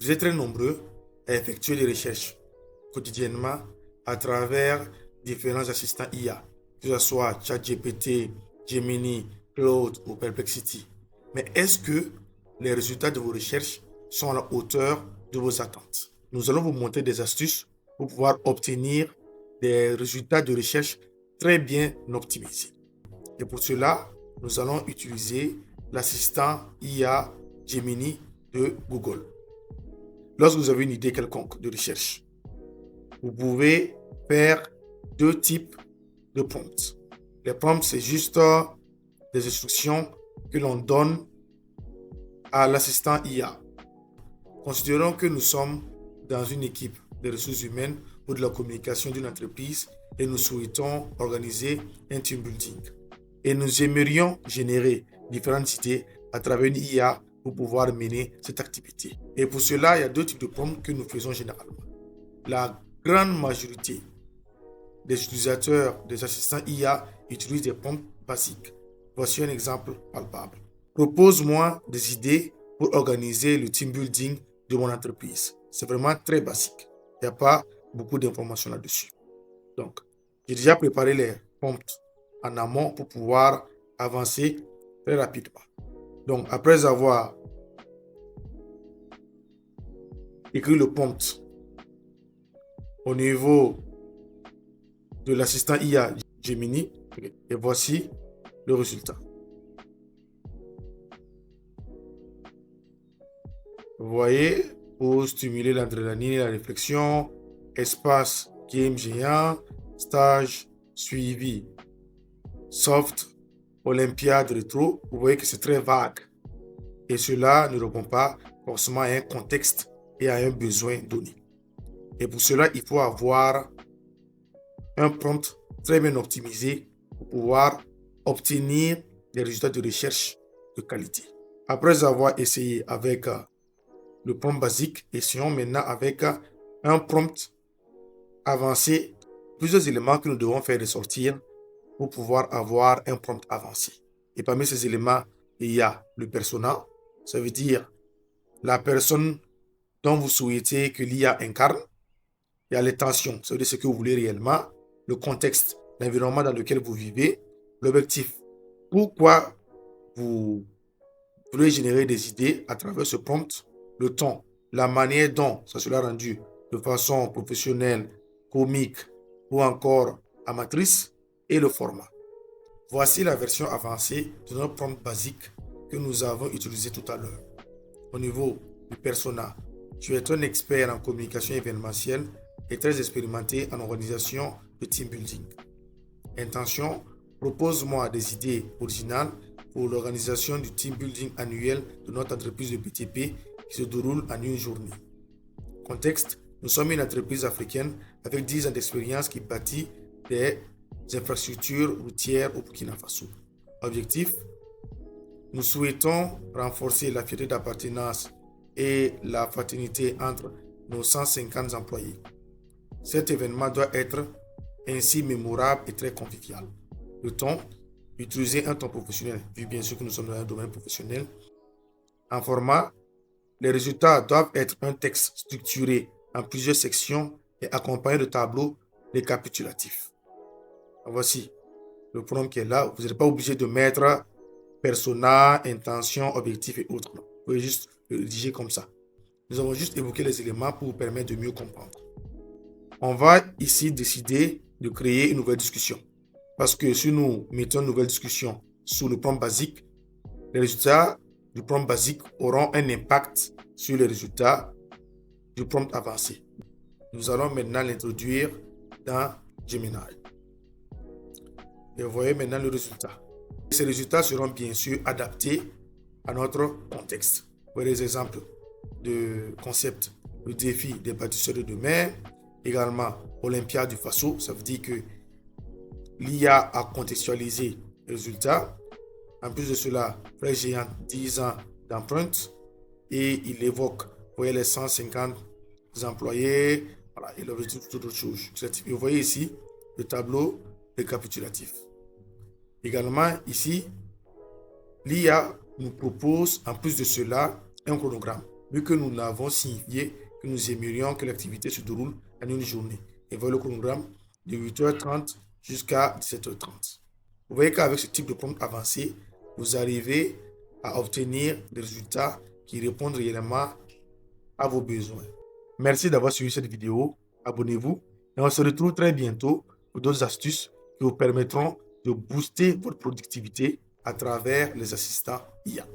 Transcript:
Vous êtes très nombreux à effectuer des recherches quotidiennement à travers différents assistants IA, que ce soit ChatGPT, Gemini, Claude ou Perplexity. Mais est-ce que les résultats de vos recherches sont à la hauteur de vos attentes? Nous allons vous montrer des astuces pour pouvoir obtenir des résultats de recherche très bien optimisés. Et pour cela, nous allons utiliser l'assistant IA Gemini de Google. Lorsque vous avez une idée quelconque de recherche, vous pouvez faire deux types de prompts. Les prompts, c'est juste des instructions que l'on donne à l'assistant IA. Considérons que nous sommes dans une équipe de ressources humaines ou de la communication d'une entreprise et nous souhaitons organiser un team building. Et nous aimerions générer différentes idées à travers une IA pour pouvoir mener cette activité. Et pour cela, il y a deux types de prompts que nous faisons généralement. La grande majorité des utilisateurs des assistants IA utilisent des prompts basiques. Voici un exemple palpable. Propose-moi des idées pour organiser le team building de mon entreprise. C'est vraiment très basique. Il n'y a pas beaucoup d'informations là-dessus. Donc, j'ai déjà préparé les prompts en amont pour pouvoir avancer très rapidement. Donc, après avoir écrit le prompt au niveau de l'assistant IA Gemini, et voici le résultat. Vous voyez, pour stimuler l'adrénaline et la réflexion, espace game géant, stage suivi, soft, olympiade rétro, vous voyez que c'est très vague. Et cela ne répond pas forcément à un contexte et à un besoin donné. Et pour cela, il faut avoir un prompt très bien optimisé pour pouvoir obtenir des résultats de recherche de qualité. Après avoir essayé avec le prompt basique, essayons maintenant avec un prompt avancé, plusieurs éléments que nous devons faire ressortir pour pouvoir avoir un prompt avancé. Et parmi ces éléments, il y a le persona, ça veut dire la personne dont vous souhaitez que l'IA incarne. Il y a l'intention, ça veut dire ce que vous voulez réellement, le contexte, l'environnement dans lequel vous vivez, l'objectif. Pourquoi vous voulez générer des idées à travers ce prompt, le ton, la manière dont ça sera rendu de façon professionnelle, comique ou encore amatrice et le format. Voici la version avancée de notre prompt basique que nous avons utilisé tout à l'heure. Au niveau du persona, tu es un expert en communication événementielle et très expérimenté en organisation de team building. Intention, propose-moi des idées originales pour l'organisation du team building annuel de notre entreprise de BTP qui se déroule en une journée. Contexte, nous sommes une entreprise africaine avec 10 ans d'expérience qui bâtit des infrastructures routières au Burkina Faso. Objectif, nous souhaitons renforcer la fierté d'appartenance et la fraternité entre nos 150 employés. Cet événement doit être ainsi mémorable et très convivial. Le ton, utiliser un ton professionnel, vu bien sûr que nous sommes dans un domaine professionnel. En format, les résultats doivent être un texte structuré en plusieurs sections et accompagné de tableaux récapitulatifs. Voici le prompt qui est là. Vous n'êtes pas obligé de mettre persona, intention, objectif et autres. Vous pouvez juste le rédiger comme ça. Nous avons juste évoqué les éléments pour vous permettre de mieux comprendre. On va ici décider de créer une nouvelle discussion. Parce que si nous mettons une nouvelle discussion sous le prompt basique, les résultats du prompt basique auront un impact sur les résultats du prompt avancé. Nous allons maintenant l'introduire dans Gemini. Et vous voyez maintenant le résultat. Ces résultats seront bien sûr adaptés à notre contexte. Vous voyez les exemples de concepts. Le défi des bâtisseurs de demain, également Olympiade du Faso, ça veut dire que l'IA a contextualisé les résultats. En plus de cela, Frère Géant, 10 ans d'empreinte, et il évoque, vous voyez les 150 employés, voilà, et l'objectif toute autre chose. Et vous voyez ici le tableau récapitulatif. Également ici, l'IA nous propose en plus de cela un chronogramme. vu que nous l'avons signifié que nous aimerions que l'activité se déroule en une journée. Et voilà le chronogramme de 8h30 jusqu'à 17h30. Vous voyez qu'avec ce type de prompt avancé, vous arrivez à obtenir des résultats qui répondent réellement à vos besoins. Merci d'avoir suivi cette vidéo. Abonnez-vous et on se retrouve très bientôt pour d'autres astuces qui vous permettront de booster votre productivité à travers les assistants IA.